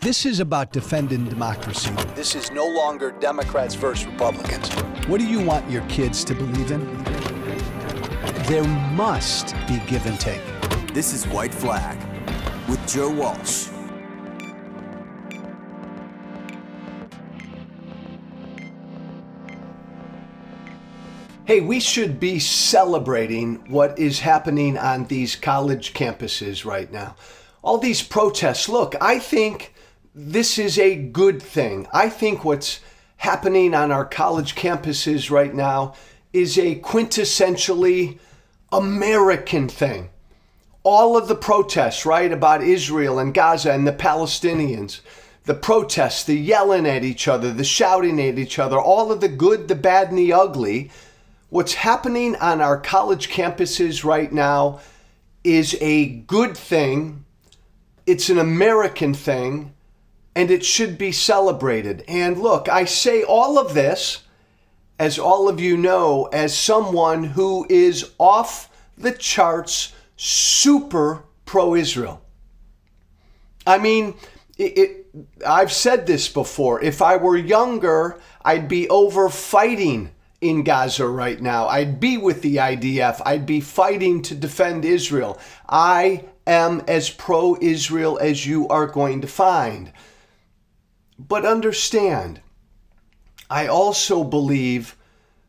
This is about defending democracy. This is no longer Democrats versus Republicans. What do you want your kids to believe in? There must be give and take. This is White Flag with Joe Walsh. Hey, we should be celebrating what is happening on these college campuses right now. All these protests. Look, I think this is a good thing. I think what's happening on our college campuses right now is a quintessentially American thing. All of the protests, right, about Israel and Gaza and the Palestinians, the protests, the yelling at each other, the shouting at each other, all of the good, the bad, and the ugly. What's happening on our college campuses right now is a good thing. It's an American thing, and it should be celebrated. And look, I say all of this, as all of you know, as someone who is off the charts super pro-Israel. I mean, I've said this before. If I were younger, I'd be over fighting in Gaza right now. I'd be with the IDF. I'd be fighting to defend Israel. I am as pro-Israel as you are going to find. But understand, I also believe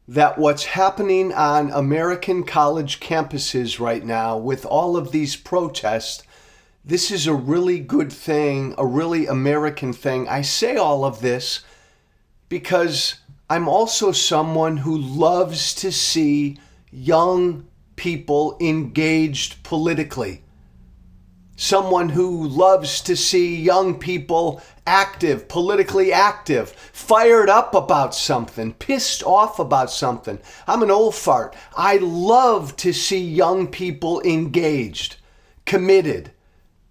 that what's happening on American college campuses right now with all of these protests, this is a really good thing, a really American thing. I say all of this because I'm also someone who loves to see young people engaged politically. Someone who loves to see young people active, politically active, fired up about something, pissed off about something. I'm an old fart. I love to see young people engaged, committed,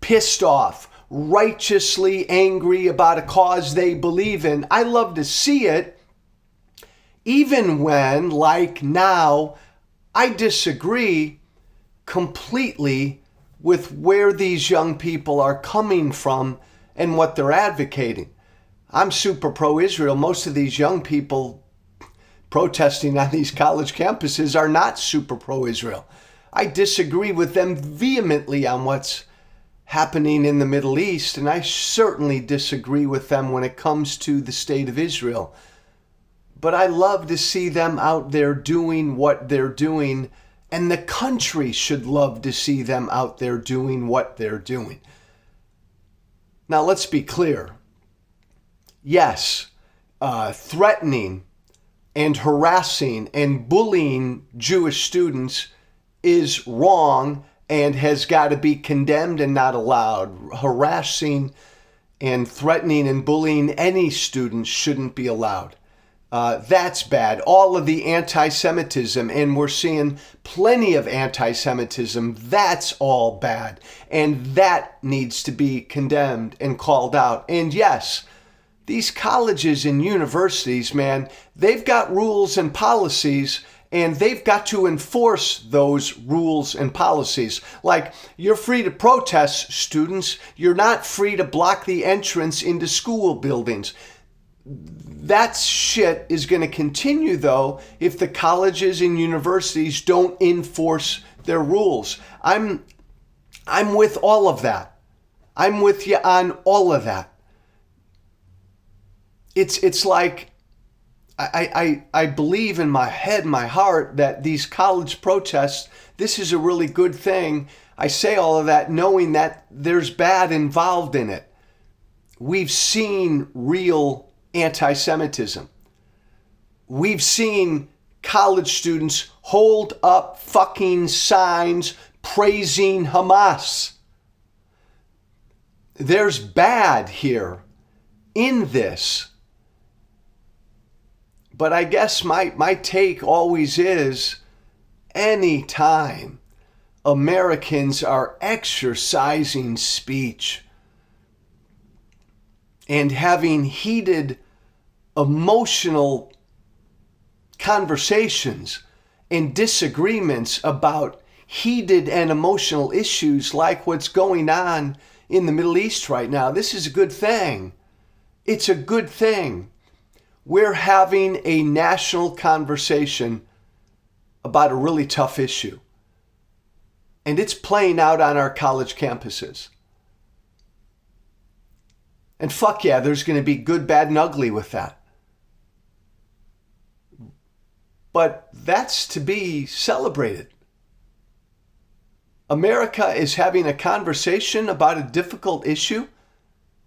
pissed off, righteously angry about a cause they believe in. I love to see it, even when, like now, I disagree completely with where these young people are coming from and what they're advocating. I'm super pro-Israel. Most of these young people protesting on these college campuses are not super pro-Israel. I disagree with them vehemently on what's happening in the Middle East, and I certainly disagree with them when it comes to the state of Israel. But I love to see them out there doing what they're doing, and the country should love to see them out there doing what they're doing. Now, let's be clear. Yes, threatening and harassing and bullying Jewish students is wrong and has got to be condemned and not allowed. Harassing and threatening and bullying any students shouldn't be allowed. That's bad. All of the anti-Semitism, and we're seeing plenty of anti-Semitism, that's all bad. And that needs to be condemned and called out. And yes, these colleges and universities, man, they've got rules and policies, and they've got to enforce those rules and policies. Like, you're free to protest, students. You're not free to block the entrance into school buildings. That shit is going to continue, though, if the colleges and universities don't enforce their rules. I'm with all of that. I'm with you on all of that. It's like I believe in my head, my heart, that these college protests, this is a really good thing. I say all of that knowing that there's bad involved in it. We've seen real anti-Semitism. We've seen college students hold up fucking signs praising Hamas. There's bad here in this. But I guess my take always is, anytime Americans are exercising speech and having heated, emotional conversations and disagreements about heated and emotional issues like what's going on in the Middle East right now. This is a good thing. It's a good thing. We're having a national conversation about a really tough issue. And it's playing out on our college campuses. And fuck yeah, there's going to be good, bad, and ugly with that. But that's to be celebrated. America is having a conversation about a difficult issue.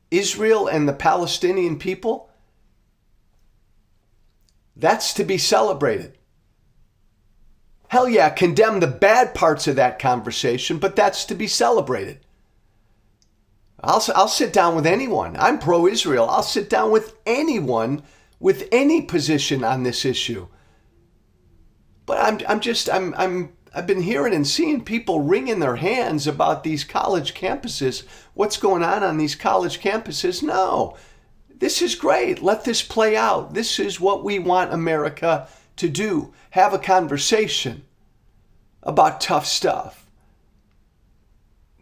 Israel and the Palestinian people. That's to be celebrated. Hell yeah, condemn the bad parts of that conversation, but that's to be celebrated. I'll sit down with anyone. I'm pro-Israel. I'll sit down with anyone with any position on this issue. But I've been hearing and seeing people wringing their hands about these college campuses. What's going on these college campuses? No, this is great. Let this play out. This is what we want America to do. Have a conversation about tough stuff.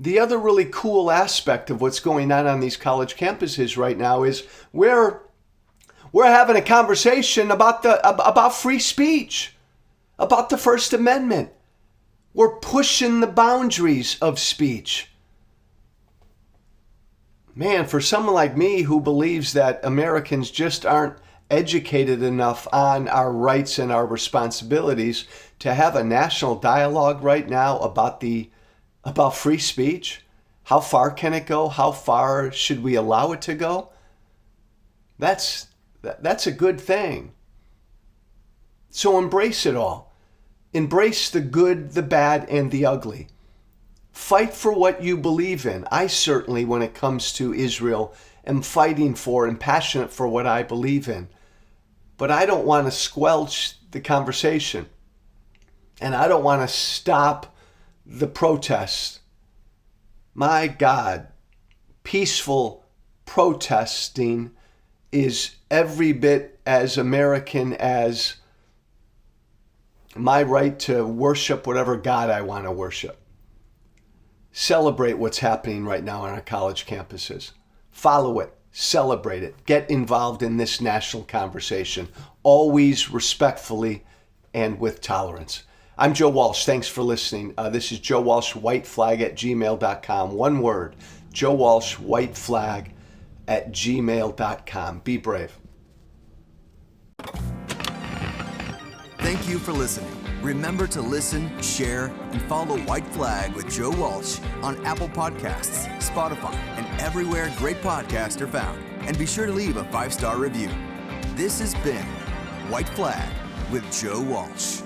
The other really cool aspect of what's going on these college campuses right now is we're having a conversation about free speech, about the First Amendment. We're pushing the boundaries of speech. Man, for someone like me who believes that Americans just aren't educated enough on our rights and our responsibilities to have a national dialogue right now about free speech, how far can it go? How far should we allow it to go? That's a good thing. So embrace it all. Embrace the good, the bad, and the ugly. Fight for what you believe in. I certainly, when it comes to Israel, am fighting for and passionate for what I believe in. But I don't want to squelch the conversation. And I don't want to stop the protests. My God, peaceful protesting is every bit as American as my right to worship whatever God I want to worship. Celebrate what's happening right now on our college campuses. Follow it. Celebrate it. Get involved in this national conversation. Always respectfully and with tolerance. I'm Joe Walsh. Thanks for listening. This is Joe Walsh, whiteflag@gmail.com. One word, Joe Walsh, whiteflag@gmail.com. Be brave. Thank you for listening. Remember to listen, share, and follow White Flag with Joe Walsh on Apple Podcasts, Spotify, and everywhere great podcasts are found. And be sure to leave a 5-star review. This has been White Flag with Joe Walsh.